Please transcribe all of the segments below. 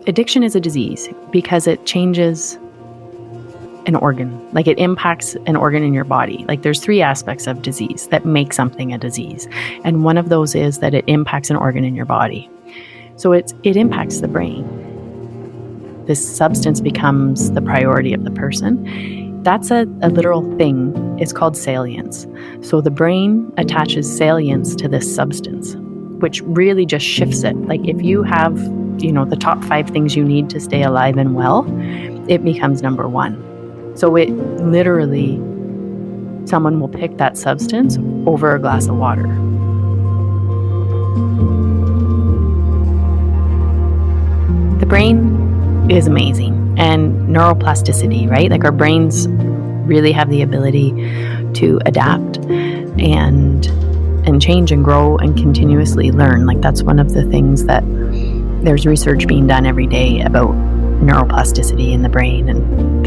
addiction is a disease because it changes an organ. Like, it impacts an organ in your body. Like, there's 3 aspects of disease that make something a disease. And one of those is that it impacts an organ in your body. So it impacts the brain. This substance becomes the priority of the person. That's a literal thing. It's called salience. So the brain attaches salience to this substance, which really just shifts it. Like, if you have, the top 5 things you need to stay alive and well, it becomes number 1. So it literally, someone will pick that substance over a glass of water. The brain is amazing, and neuroplasticity, right? Like, our brains really have the ability to adapt and change and grow and continuously learn. Like, that's one of the things that there's research being done every day about neuroplasticity in the brain, and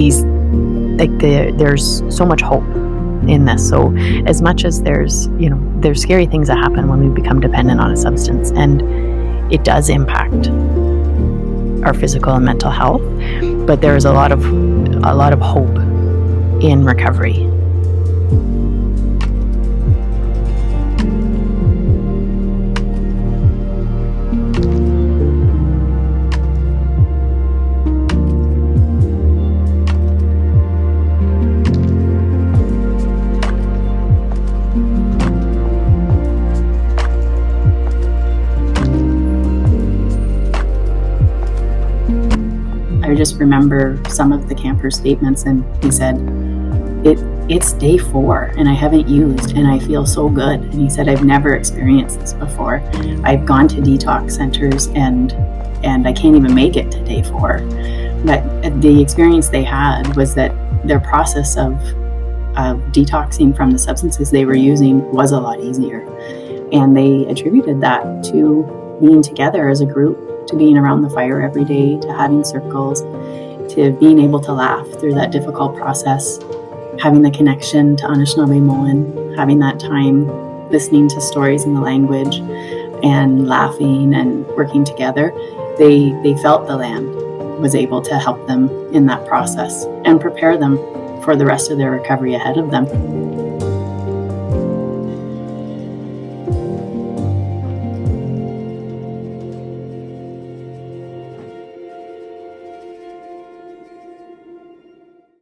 there's so much hope in this. So as much as there's scary things that happen when we become dependent on a substance, and it does impact our physical and mental health, but there's a lot of hope in recovery. I just remember some of the camper's statements, and he said, it's day 4 and I haven't used and I feel so good. And he said, I've never experienced this before. I've gone to detox centers and I can't even make it to day 4. But the experience they had was that their process of detoxing from the substances they were using was a lot easier. And they attributed that to being together as a group, to being around the fire every day, to having circles, to being able to laugh through that difficult process, having the connection to Anishinaabe, having that time listening to stories in the language and laughing and working together. They felt the land was able to help them in that process and prepare them for the rest of their recovery ahead of them.